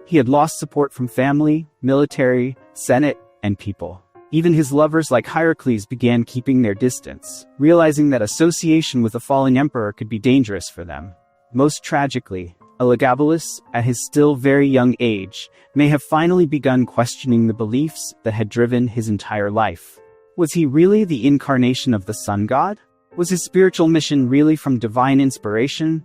He had lost support from family, military, senate, and people. Even his lovers like Hierocles began keeping their distance, realizing that association with a fallen emperor could be dangerous for them. Most tragically, Elagabalus, at his still very young age, may have finally begun questioning the beliefs that had driven his entire life. Was he really the incarnation of the sun god? Was his spiritual mission really from divine inspiration,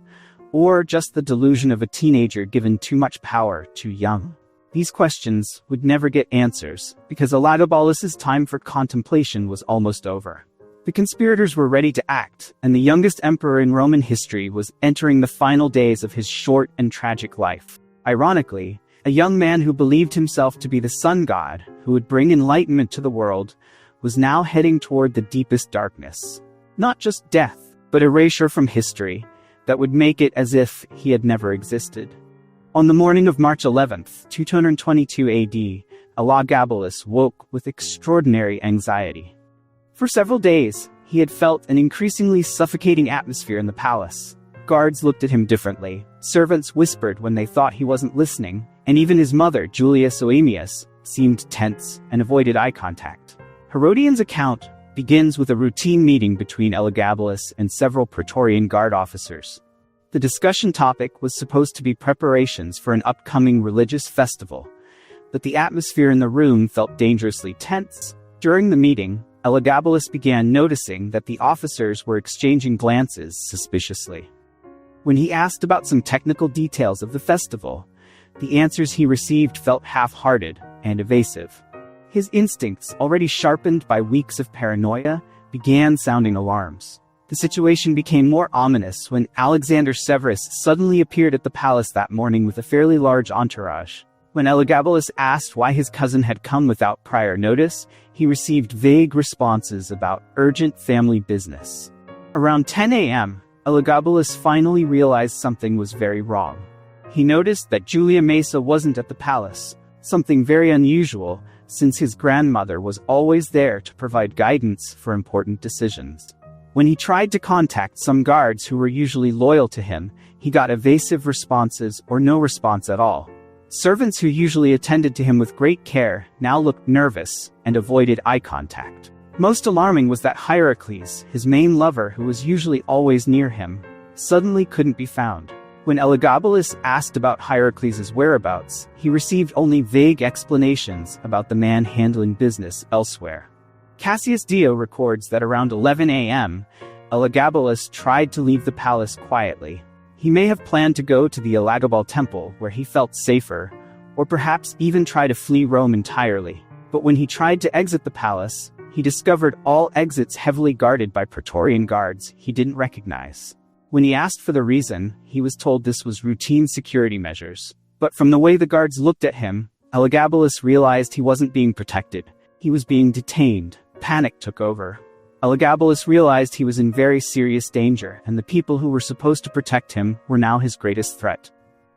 or just the delusion of a teenager given too much power too young? These questions would never get answers, because Elagabalus's time for contemplation was almost over. The conspirators were ready to act, and the youngest emperor in Roman history was entering the final days of his short and tragic life. Ironically, a young man who believed himself to be the sun god, who would bring enlightenment to the world, was now heading toward the deepest darkness. Not just death, but erasure from history, that would make it as if he had never existed. On the morning of March 11th, 222 AD, Elagabalus woke with extraordinary anxiety. For several days, he had felt an increasingly suffocating atmosphere in the palace. Guards looked at him differently, servants whispered when they thought he wasn't listening, and even his mother, Julia Soaemias, seemed tense and avoided eye contact. Herodian's account begins with a routine meeting between Elagabalus and several Praetorian Guard officers. The discussion topic was supposed to be preparations for an upcoming religious festival, but the atmosphere in the room felt dangerously tense. During the meeting, Elagabalus began noticing that the officers were exchanging glances suspiciously. When he asked about some technical details of the festival, the answers he received felt half-hearted and evasive. His instincts, already sharpened by weeks of paranoia, began sounding alarms. The situation became more ominous when Alexander Severus suddenly appeared at the palace that morning with a fairly large entourage. When Elagabalus asked why his cousin had come without prior notice, he received vague responses about urgent family business. Around 10 a.m., Elagabalus finally realized something was very wrong. He noticed that Julia Maesa wasn't at the palace, something very unusual since his grandmother was always there to provide guidance for important decisions. When he tried to contact some guards who were usually loyal to him, he got evasive responses or no response at all. Servants who usually attended to him with great care now looked nervous and avoided eye contact. Most alarming was that Hierocles, his main lover who was usually always near him, suddenly couldn't be found. When Elagabalus asked about Hierocles' whereabouts, he received only vague explanations about the man handling business elsewhere. Cassius Dio records that around 11 a.m., Elagabalus tried to leave the palace quietly. He may have planned to go to the Elagabal temple where he felt safer, or perhaps even try to flee Rome entirely. But when he tried to exit the palace, he discovered all exits heavily guarded by Praetorian guards he didn't recognize. When he asked for the reason, he was told this was routine security measures. But from the way the guards looked at him, Elagabalus realized he wasn't being protected. He was being detained. Panic took over. Elagabalus realized he was in very serious danger, and the people who were supposed to protect him were now his greatest threat.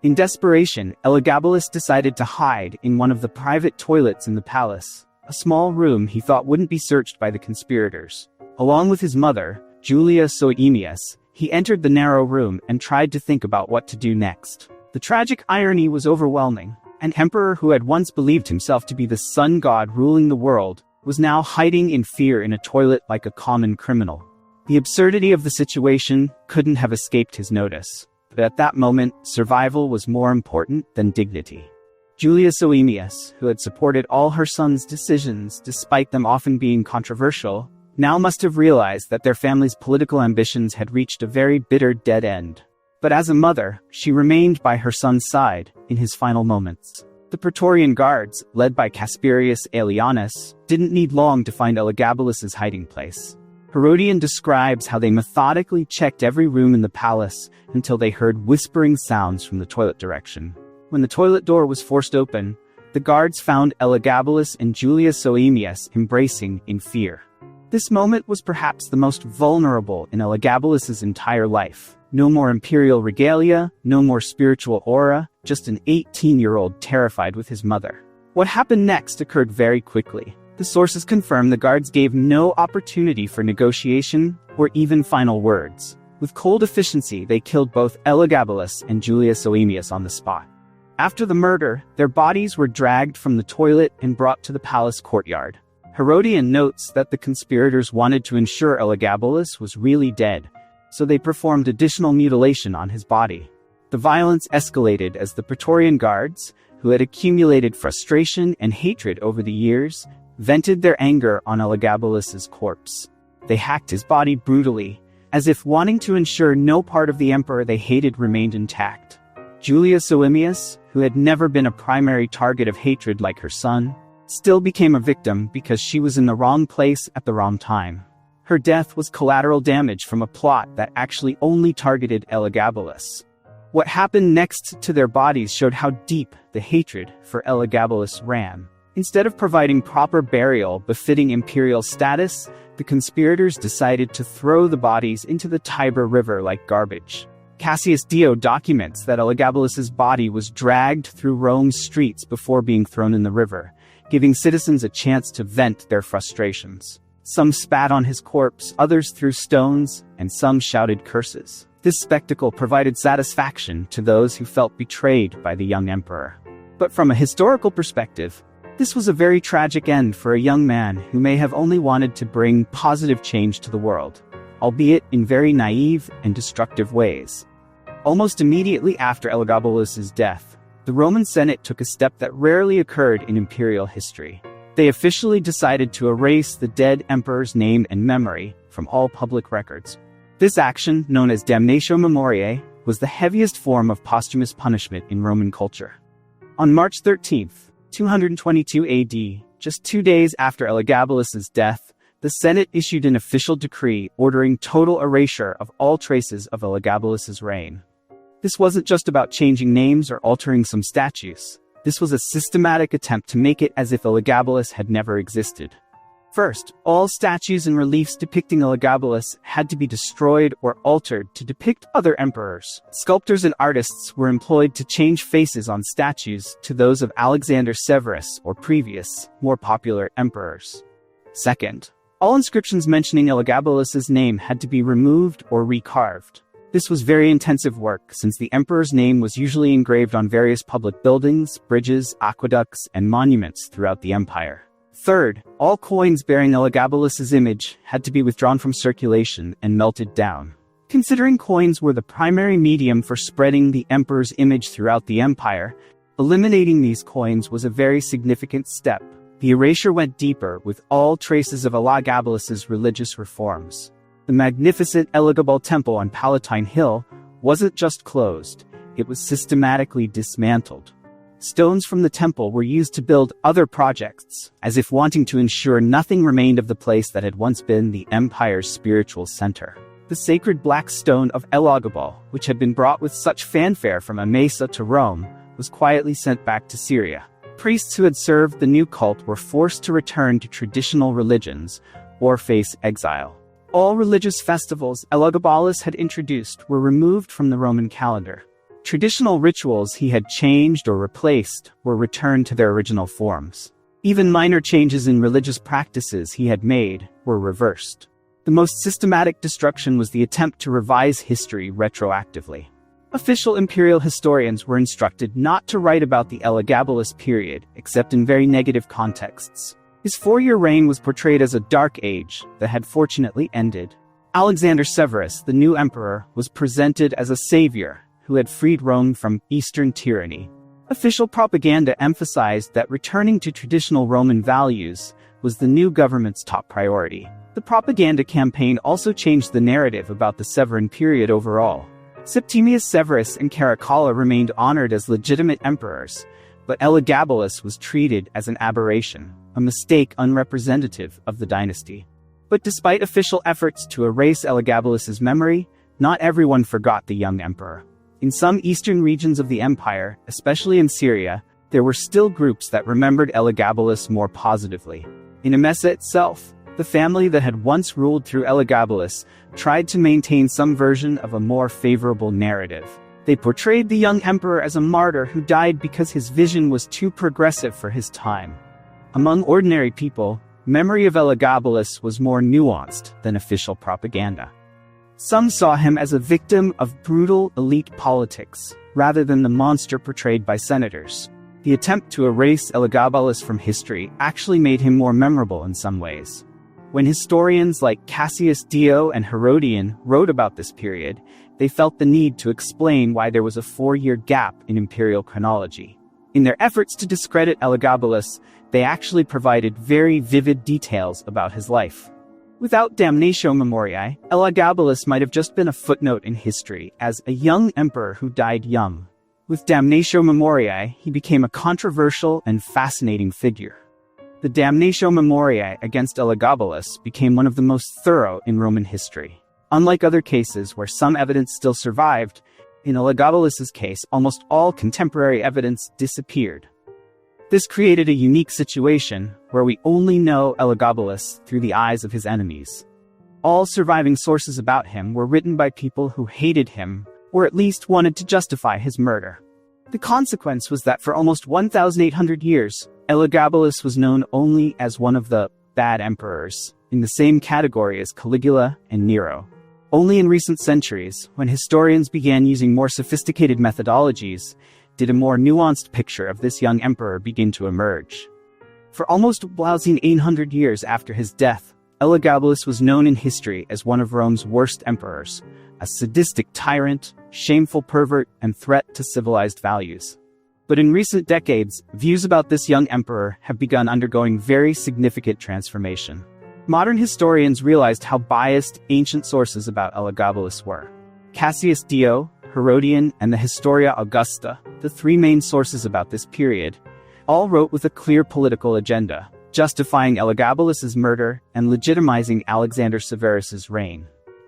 In desperation, Elagabalus decided to hide in one of the private toilets in the palace. a small room he thought wouldn't be searched by the conspirators. Along with his mother, Julia Soaemias, he entered the narrow room and tried to think about what to do next. The tragic irony was overwhelming. An emperor who had once believed himself to be the sun god ruling the world was now hiding in fear in a toilet like a common criminal. The absurdity of the situation couldn't have escaped his notice. But at that moment, survival was more important than dignity. Julia Soaemias, who had supported all her son's decisions despite them often being controversial, now must have realized that their family's political ambitions had reached a very bitter dead end. But as a mother, she remained by her son's side in his final moments. The Praetorian Guards, led by Casperius Aelianus, didn't need long to find Elagabalus's hiding place. Herodian describes how they methodically checked every room in the palace until they heard whispering sounds from the toilet direction. When the toilet door was forced open, the guards found Elagabalus and Julia Soaemias embracing in fear. This moment was perhaps the most vulnerable in Elagabalus's entire life. No more imperial regalia, no more spiritual aura, just an 18-year-old terrified with his mother. What happened next occurred very quickly. The sources confirm the guards gave no opportunity for negotiation or even final words. With cold efficiency, they killed both Elagabalus and Julia Soaemias on the spot. After the murder, their bodies were dragged from the toilet and brought to the palace courtyard. Herodian notes that the conspirators wanted to ensure Elagabalus was really dead, so they performed additional mutilation on his body. The violence escalated as the Praetorian Guards, who had accumulated frustration and hatred over the years, vented their anger on Elagabalus's corpse. They hacked his body brutally, as if wanting to ensure no part of the emperor they hated remained intact. Julia Soaemias, who had never been a primary target of hatred like her son, still became a victim because she was in the wrong place at the wrong time. Her death was collateral damage from a plot that actually only targeted Elagabalus. What happened next to their bodies showed how deep the hatred for Elagabalus ran. Instead of providing proper burial befitting imperial status, the conspirators decided to throw the bodies into the Tiber River like garbage. Cassius Dio documents that Elagabalus's body was dragged through Rome's streets before being thrown in the river, giving citizens a chance to vent their frustrations. Some spat on his corpse, others threw stones, and some shouted curses. This spectacle provided satisfaction to those who felt betrayed by the young emperor. But from a historical perspective, this was a very tragic end for a young man who may have only wanted to bring positive change to the world, albeit in very naive and destructive ways. Almost immediately after Elagabalus's death, the Roman Senate took a step that rarely occurred in imperial history. They officially decided to erase the dead emperor's name and memory from all public records. This action, known as damnatio memoriae, was the heaviest form of posthumous punishment in Roman culture. On March 13, 222 AD, just 2 days after Elagabalus's death, the Senate issued an official decree ordering total erasure of all traces of Elagabalus's reign. This wasn't just about changing names or altering some statues. This was a systematic attempt to make it as if Elagabalus had never existed. First, all statues and reliefs depicting Elagabalus had to be destroyed or altered to depict other emperors. Sculptors and artists were employed to change faces on statues to those of Alexander Severus or previous, more popular emperors. Second, all inscriptions mentioning Elagabalus's name had to be removed or recarved. This was very intensive work, since the emperor's name was usually engraved on various public buildings, bridges, aqueducts, and monuments throughout the empire. Third, all coins bearing Elagabalus's image had to be withdrawn from circulation and melted down. Considering coins were the primary medium for spreading the emperor's image throughout the empire, eliminating these coins was a very significant step. The erasure went deeper, with all traces of Elagabalus's religious reforms. The magnificent Elagabal temple on Palatine Hill wasn't just closed, it was systematically dismantled. Stones from the temple were used to build other projects, as if wanting to ensure nothing remained of the place that had once been the empire's spiritual center. The sacred black stone of Elagabal, which had been brought with such fanfare from Emesa to Rome, was quietly sent back to Syria. Priests who had served the new cult were forced to return to traditional religions or face exile. All religious festivals Elagabalus had introduced were removed from the Roman calendar. Traditional rituals he had changed or replaced were returned to their original forms. Even minor changes in religious practices he had made were reversed. The most systematic destruction was the attempt to revise history retroactively. Official imperial historians were instructed not to write about the Elagabalus period, except in very negative contexts. His 4-year reign was portrayed as a dark age that had fortunately ended. Alexander Severus, the new emperor, was presented as a savior who had freed Rome from Eastern tyranny. Official propaganda emphasized that returning to traditional Roman values was the new government's top priority. The propaganda campaign also changed the narrative about the Severan period overall. Septimius Severus and Caracalla remained honored as legitimate emperors, but Elagabalus was treated as an aberration, a mistake unrepresentative of the dynasty. But despite official efforts to erase Elagabalus's memory, not everyone forgot the young emperor. In some eastern regions of the empire, especially in Syria, there were still groups that remembered Elagabalus more positively. In Emesa itself, the family that had once ruled through Elagabalus tried to maintain some version of a more favorable narrative. They portrayed the young emperor as a martyr who died because his vision was too progressive for his time. Among ordinary people, memory of Elagabalus was more nuanced than official propaganda. Some saw him as a victim of brutal elite politics, rather than the monster portrayed by senators. The attempt to erase Elagabalus from history actually made him more memorable in some ways. When historians like Cassius Dio and Herodian wrote about this period, they felt the need to explain why there was a 4-year gap in imperial chronology. In their efforts to discredit Elagabalus, they actually provided very vivid details about his life. Without Damnatio Memoriae, Elagabalus might have just been a footnote in history as a young emperor who died young. With Damnatio Memoriae, he became a controversial and fascinating figure. The Damnatio Memoriae against Elagabalus became one of the most thorough in Roman history. Unlike other cases where some evidence still survived, in Elagabalus's case, almost all contemporary evidence disappeared. This created a unique situation where we only know Elagabalus through the eyes of his enemies. All surviving sources about him were written by people who hated him, or at least wanted to justify his murder. The consequence was that for almost 1,800 years, Elagabalus was known only as one of the bad emperors, in the same category as Caligula and Nero. Only in recent centuries, when historians began using more sophisticated methodologies, did a more nuanced picture of this young emperor begin to emerge. For almost 1,800 years after his death, Elagabalus was known in history as one of Rome's worst emperors, a sadistic tyrant, shameful pervert, and threat to civilized values. But in recent decades, views about this young emperor have begun undergoing very significant transformation. Modern historians realized how biased ancient sources about Elagabalus were. Cassius Dio, Herodian, and the Historia Augusta, the 3 main sources about this period, all wrote with a clear political agenda, justifying Elagabalus's murder and legitimizing Alexander Severus's reign.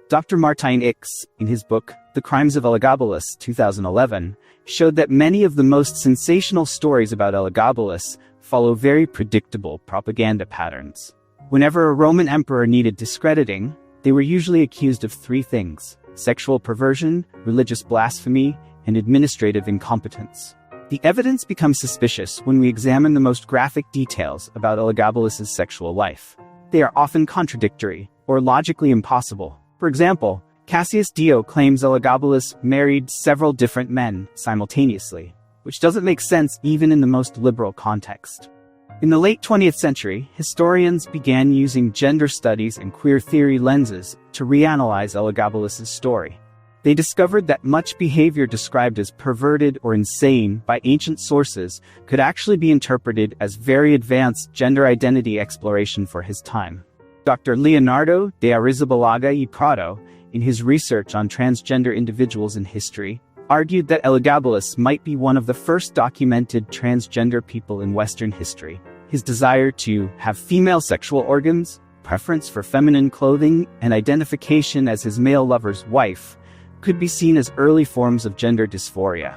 Dr. Martijn X, in his book, The Crimes of Elagabalus, 2011, showed that many of the most sensational stories about Elagabalus follow very predictable propaganda patterns. Whenever a Roman emperor needed discrediting, they were usually accused of 3 things: sexual perversion, religious blasphemy, and administrative incompetence. The evidence becomes suspicious when we examine the most graphic details about Elagabalus's sexual life. They are often contradictory, or logically impossible. For example, Cassius Dio claims Elagabalus married several different men simultaneously, which doesn't make sense even in the most liberal context. In the late 20th century, historians began using gender studies and queer theory lenses to reanalyze Elagabalus's story. They discovered that much behavior described as perverted or insane by ancient sources could actually be interpreted as very advanced gender identity exploration for his time. Dr. Leonardo de Arrizabalaga y Prado, in his research on transgender individuals in history, argued that Elagabalus might be one of the first documented transgender people in Western history. His desire to have female sexual organs, preference for feminine clothing, and identification as his male lover's wife could be seen as early forms of gender dysphoria.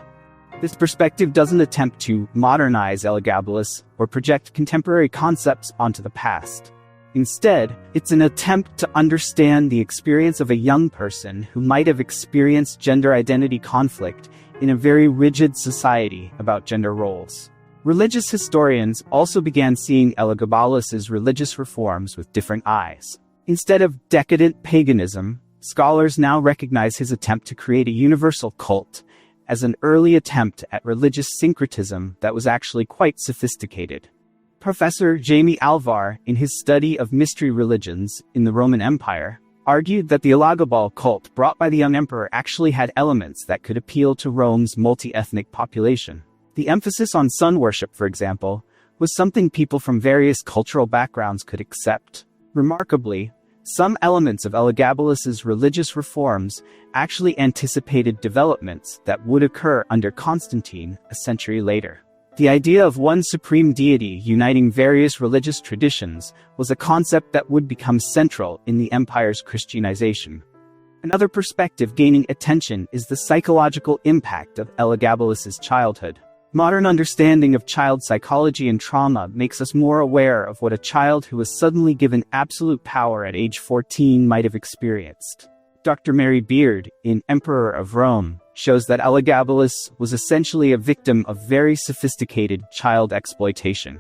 This perspective doesn't attempt to modernize Elagabalus or project contemporary concepts onto the past. Instead, it's an attempt to understand the experience of a young person who might have experienced gender identity conflict in a very rigid society about gender roles. Religious historians also began seeing Elagabalus's religious reforms with different eyes. Instead of decadent paganism, scholars now recognize his attempt to create a universal cult as an early attempt at religious syncretism that was actually quite sophisticated. Professor Jaime Alvar, in his study of mystery religions in the Roman Empire, argued that the Elagabal cult brought by the young emperor actually had elements that could appeal to Rome's multi-ethnic population. The emphasis on sun worship, for example, was something people from various cultural backgrounds could accept. Remarkably, some elements of Elagabalus's religious reforms actually anticipated developments that would occur under Constantine a century later. The idea of one supreme deity uniting various religious traditions was a concept that would become central in the empire's Christianization. Another perspective gaining attention is the psychological impact of Elagabalus's childhood. Modern understanding of child psychology and trauma makes us more aware of what a child who was suddenly given absolute power at age 14 might have experienced. Dr. Mary Beard, in Emperor of Rome, shows that Elagabalus was essentially a victim of very sophisticated child exploitation.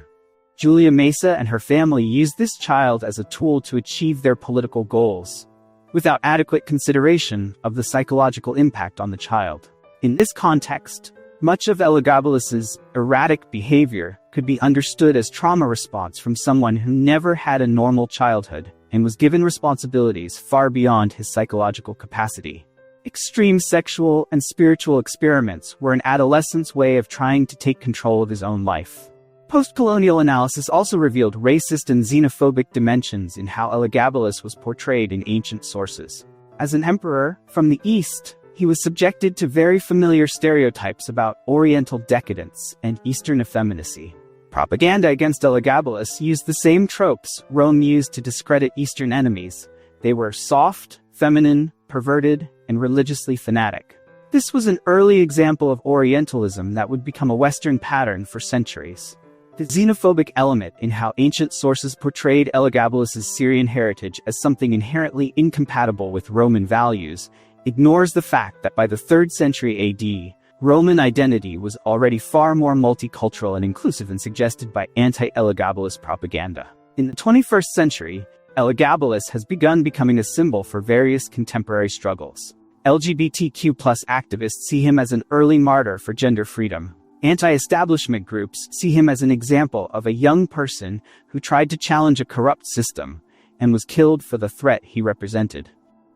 Julia Mesa and her family used this child as a tool to achieve their political goals, without adequate consideration of the psychological impact on the child. In this context, much of Elagabalus's erratic behavior could be understood as trauma response from someone who never had a normal childhood and was given responsibilities far beyond his psychological capacity. Extreme sexual and spiritual experiments were an adolescent's way of trying to take control of his own life. Post-colonial analysis also revealed racist and xenophobic dimensions in how Elagabalus was portrayed in ancient sources. As an emperor from the East, he was subjected to very familiar stereotypes about Oriental decadence and Eastern effeminacy. Propaganda against Elagabalus used the same tropes Rome used to discredit Eastern enemies. They were soft, feminine, perverted, and religiously fanatic. This was an early example of Orientalism that would become a Western pattern for centuries. The xenophobic element in how ancient sources portrayed Elagabalus's Syrian heritage as something inherently incompatible with Roman values ignores the fact that by the 3rd century AD, Roman identity was already far more multicultural and inclusive than suggested by anti-Elagabalus propaganda. In the 21st century, Elagabalus has begun becoming a symbol for various contemporary struggles. LGBTQ+ activists see him as an early martyr for gender freedom. Anti-establishment groups see him as an example of a young person who tried to challenge a corrupt system and was killed for the threat he represented.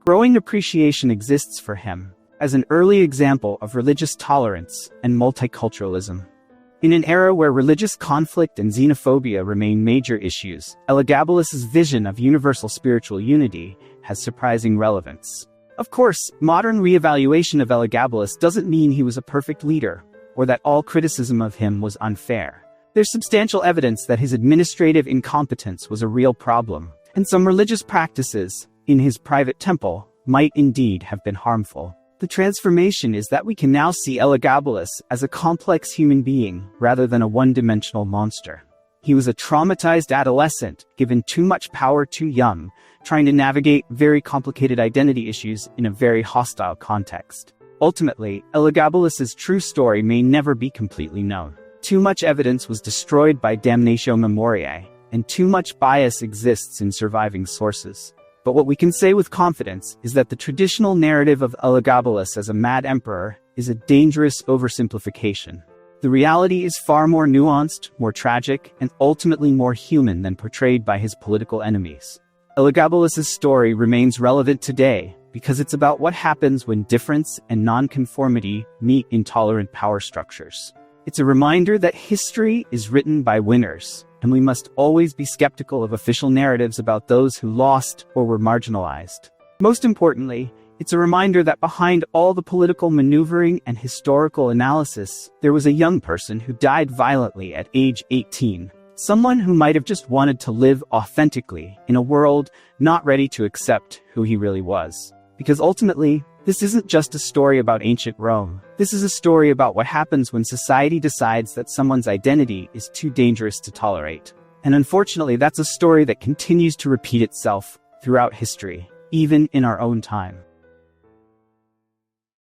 Growing appreciation exists for him as an early example of religious tolerance and multiculturalism. In an era where religious conflict and xenophobia remain major issues, Elagabalus's vision of universal spiritual unity has surprising relevance. Of course, modern reevaluation of Elagabalus doesn't mean he was a perfect leader, or that all criticism of him was unfair. There's substantial evidence that his administrative incompetence was a real problem, and some religious practices in his private temple might indeed have been harmful. The transformation is that we can now see Elagabalus as a complex human being rather than a one-dimensional monster. He was a traumatized adolescent, given too much power too young, trying to navigate very complicated identity issues in a very hostile context. Ultimately, Elagabalus's true story may never be completely known. Too much evidence was destroyed by damnatio memoriae, and too much bias exists in surviving sources. But what we can say with confidence is that the traditional narrative of Elagabalus as a mad emperor is a dangerous oversimplification. The reality is far more nuanced, more tragic, and ultimately more human than portrayed by his political enemies. Elagabalus's story remains relevant today because it's about what happens when difference and nonconformity meet intolerant power structures. It's a reminder that history is written by winners, and we must always be skeptical of official narratives about those who lost or were marginalized. Most importantly, it's a reminder that behind all the political maneuvering and historical analysis, there was a young person who died violently at age 18. Someone who might have just wanted to live authentically in a world not ready to accept who he really was. Because ultimately, this isn't just a story about ancient Rome. This is a story about what happens when society decides that someone's identity is too dangerous to tolerate. And unfortunately, that's a story that continues to repeat itself throughout history, even in our own time.